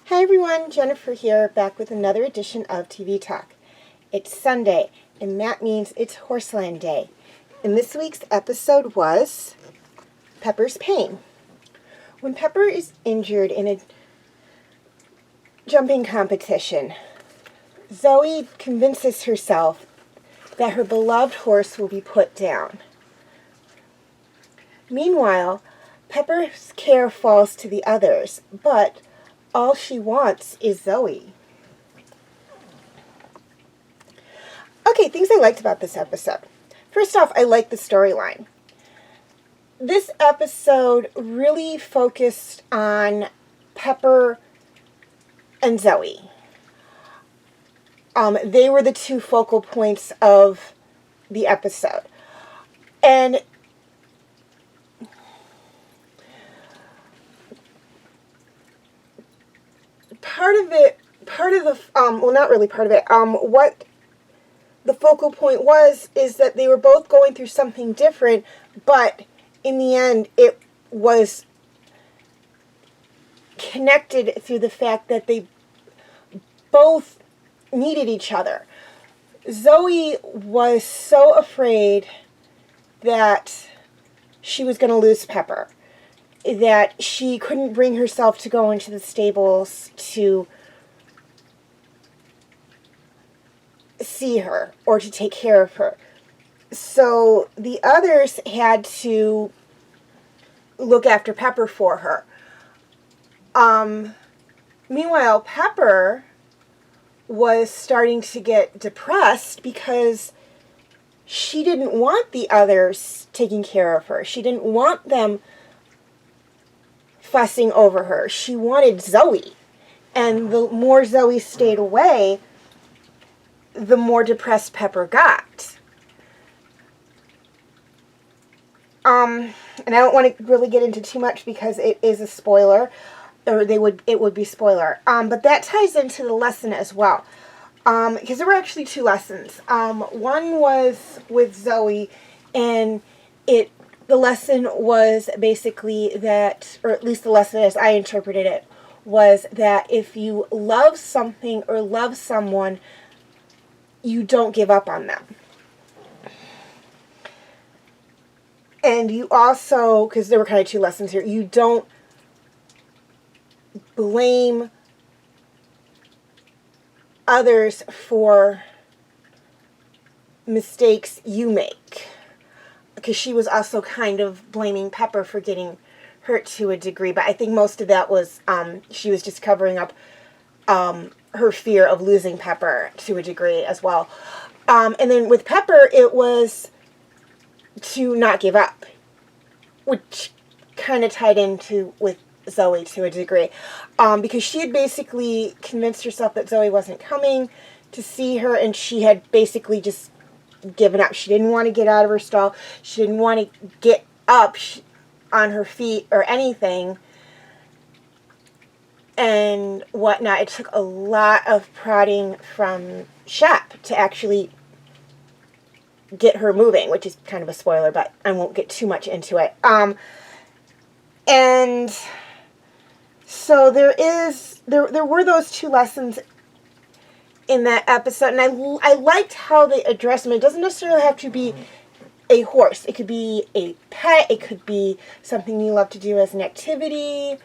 Hi everyone, Jennifer here, back with another edition of TV Talk. It's Sunday, and that means it's Horseland Day. And this week's episode was Pepper's Pain. When Pepper is injured in a jumping competition, Zoey convinces herself that her beloved horse will be put down. Meanwhile, Pepper's care falls to the others, but all she wants is Zoey. Okay, things I liked about this episode. First off, I like the storyline. This episode really focused on Pepper and Zoey. They were the two focal points of the episode. And what the focal point is that they were both going through something different, but in the end it was connected through the fact that they both needed each other. Zoey was so afraid that she was going to lose Pepper, that she couldn't bring herself to go into the stables to see her or to take care of her. So the others had to look after Pepper for her. Meanwhile, Pepper was starting to get depressed because she didn't want the others taking care of her. She didn't want them fussing over her. She wanted Zoey. And the more Zoey stayed away, the more depressed Pepper got. And I don't want to really get into too much because it is a spoiler, or it would be spoiler. But that ties into the lesson as well. Because there were actually two lessons. One was with Zoey, and the lesson was basically that, or at least the lesson as I interpreted it, was that if you love something or love someone, you don't give up on them. And you also, because there were kind of two lessons here, you don't blame others for mistakes you make. Because she was also kind of blaming Pepper for getting hurt to a degree, but I think most of that was she was just covering up her fear of losing Pepper to a degree as well. And then with Pepper, it was to not give up, which kind of tied into with Zoey to a degree, because she had basically convinced herself that Zoey wasn't coming to see her, and she had basically just given up. She didn't want to get out of her stall. She didn't want to get up on her feet or anything and whatnot. It took a lot of prodding from Shep to actually get her moving, which is kind of a spoiler, but I won't get too much into it. And so there were those two lessons in that episode, and I liked how they addressed them. It doesn't necessarily have to be a horse. It could be a pet. It could be something you love to do as an activity,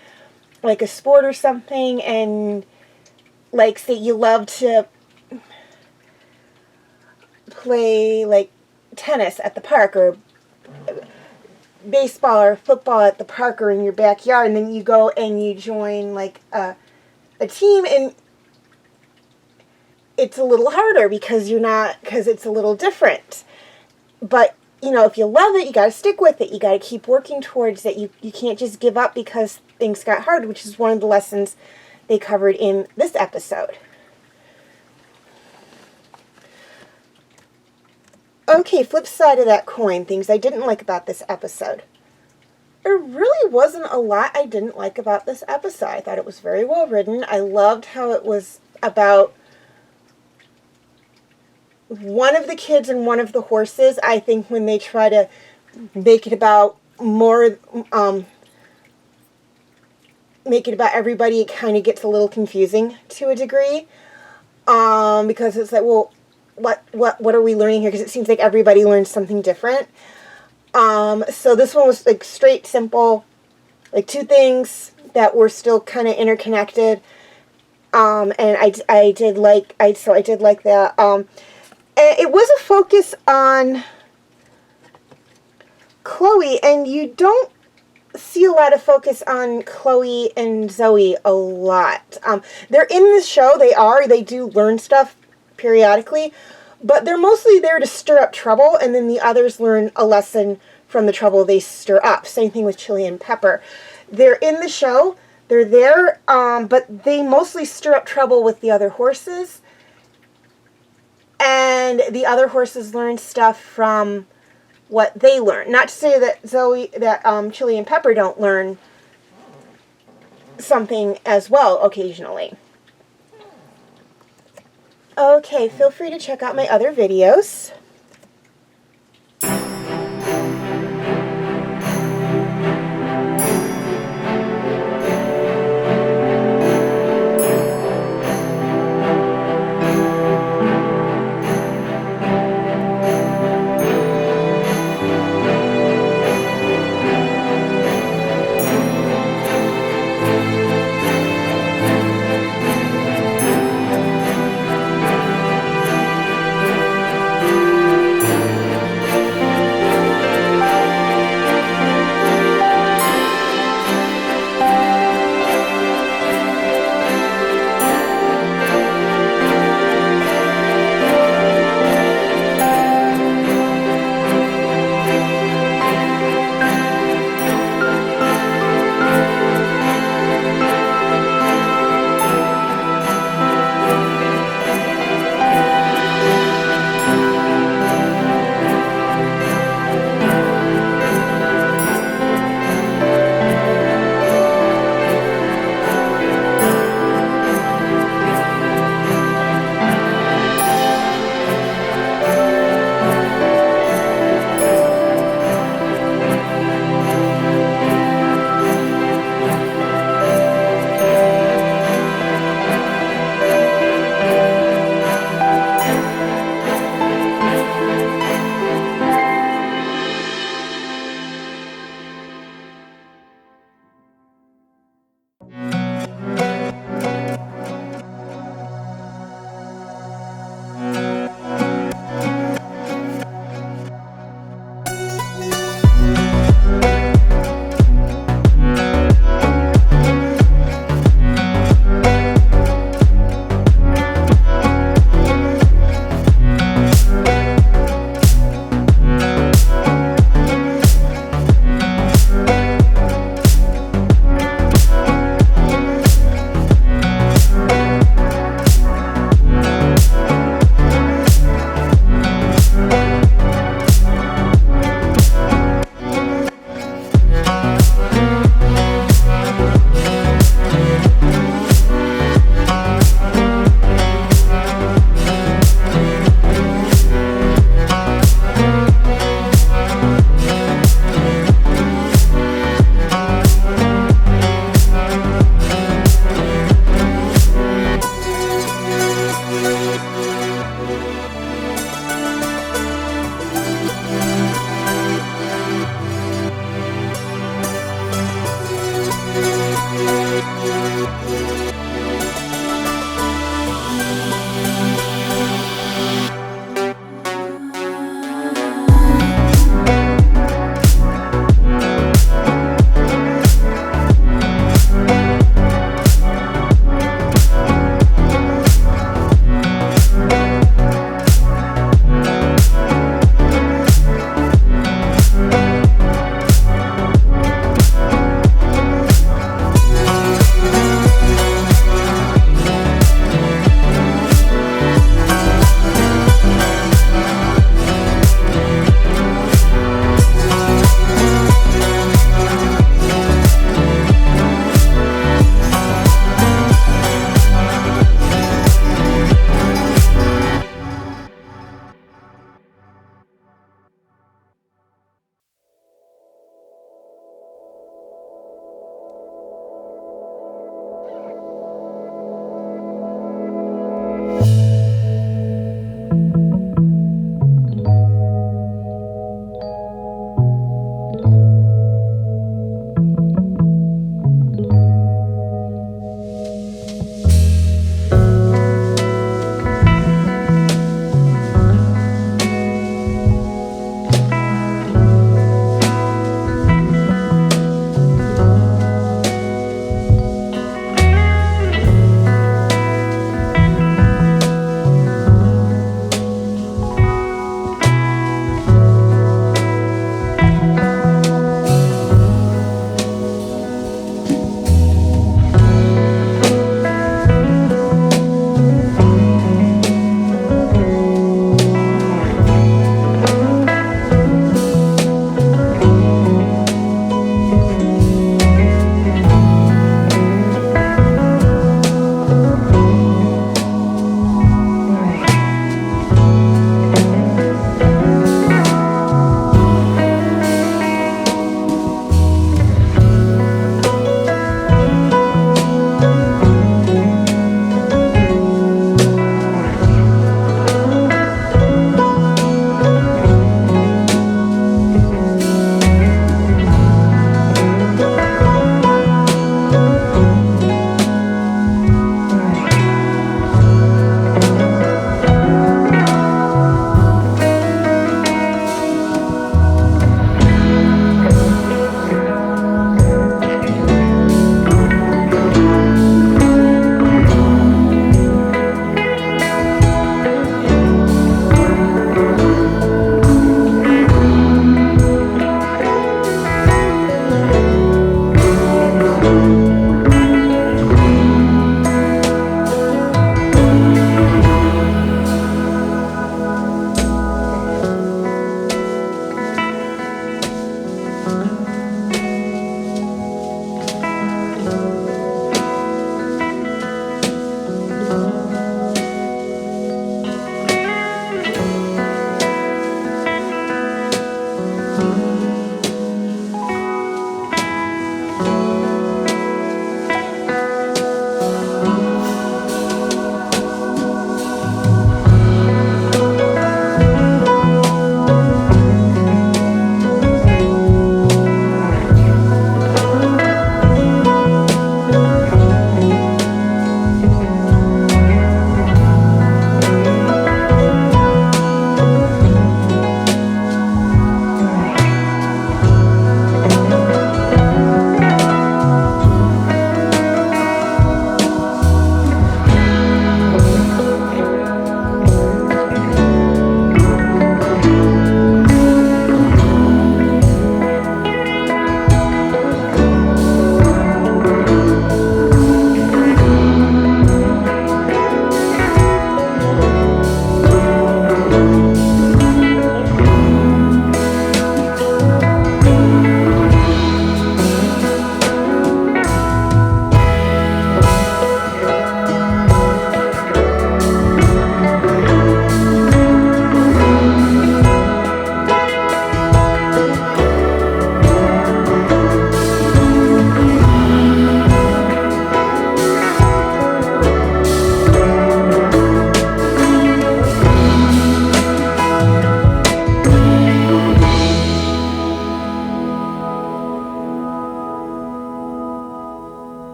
like a sport or something. And like, say you love to play like tennis at the park, or baseball or football at the park or in your backyard, and then you go and you join like a team, and it's a little harder because it's a little different. But, you know, if you love it, you got to stick with it. You got to keep working towards it. You can't just give up because things got hard, which is one of the lessons they covered in this episode. Okay, flip side of that coin, things I didn't like about this episode. There really wasn't a lot I didn't like about this episode. I thought it was very well written. I loved how it was about one of the kids and one of the horses. I think when they try to make it about everybody, it kind of gets a little confusing to a degree. Because it's like, well, what are we learning here? Because it seems like everybody learns something different. So this one was like straight, simple, like two things that were still kind of interconnected. And I did like that. And it was a focus on Chloe, and you don't see a lot of focus on Chloe and Zoey a lot. They're in this show, they do learn stuff periodically, but they're mostly there to stir up trouble, and then the others learn a lesson from the trouble they stir up. Same thing with Chili and Pepper. They're in the show, they're there, but they mostly stir up trouble with the other horses, and the other horses learn stuff from what they learn. Not to say that Chili and Pepper don't learn something as well occasionally. Okay, feel free to check out my other videos.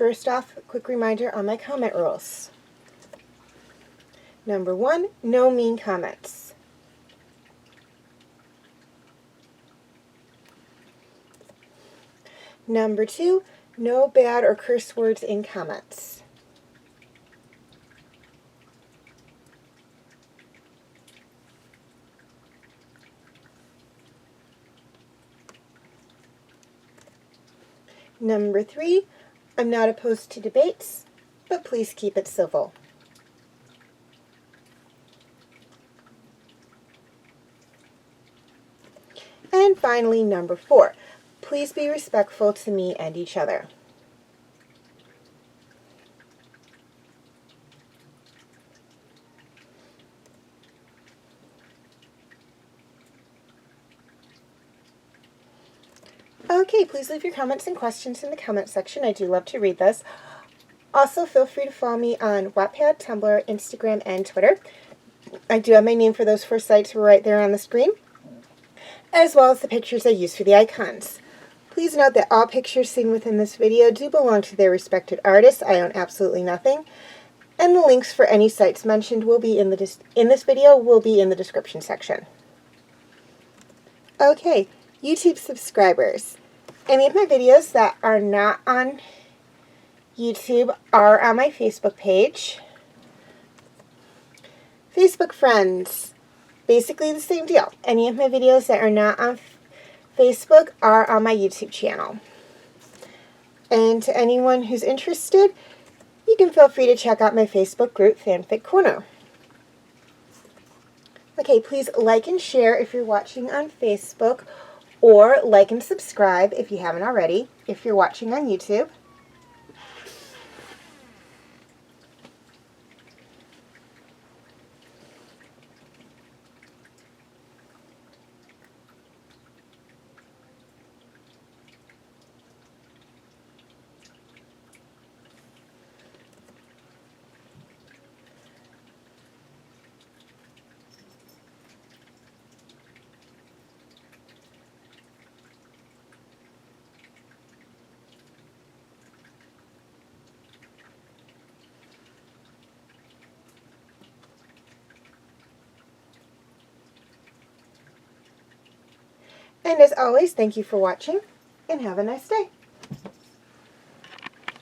First off, a quick reminder on my comment rules. Number 1, no mean comments. Number 2, no bad or curse words in comments. Number 3, I'm not opposed to debates, but please keep it civil. And finally, number 4, please be respectful to me and each other. Okay, please leave your comments and questions in the comment section. I do love to read those. Also, feel free to follow me on Wattpad, Tumblr, Instagram, and Twitter. I do have my name for those 4 sites right there on the screen, as well as the pictures I use for the icons. Please note that all pictures seen within this video do belong to their respected artists. I own absolutely nothing. And the links for any sites mentioned will be in this video will be in the description section. Okay, YouTube subscribers. Any of my videos that are not on YouTube are on my Facebook page. Facebook friends, basically the same deal. Any of my videos that are not on Facebook are on my YouTube channel. And to anyone who's interested, you can feel free to check out my Facebook group, Fanfic Corner. Okay, please like and share if you're watching on Facebook, or like and subscribe if you haven't already, if you're watching on YouTube. And as always, thank you for watching, and have a nice day.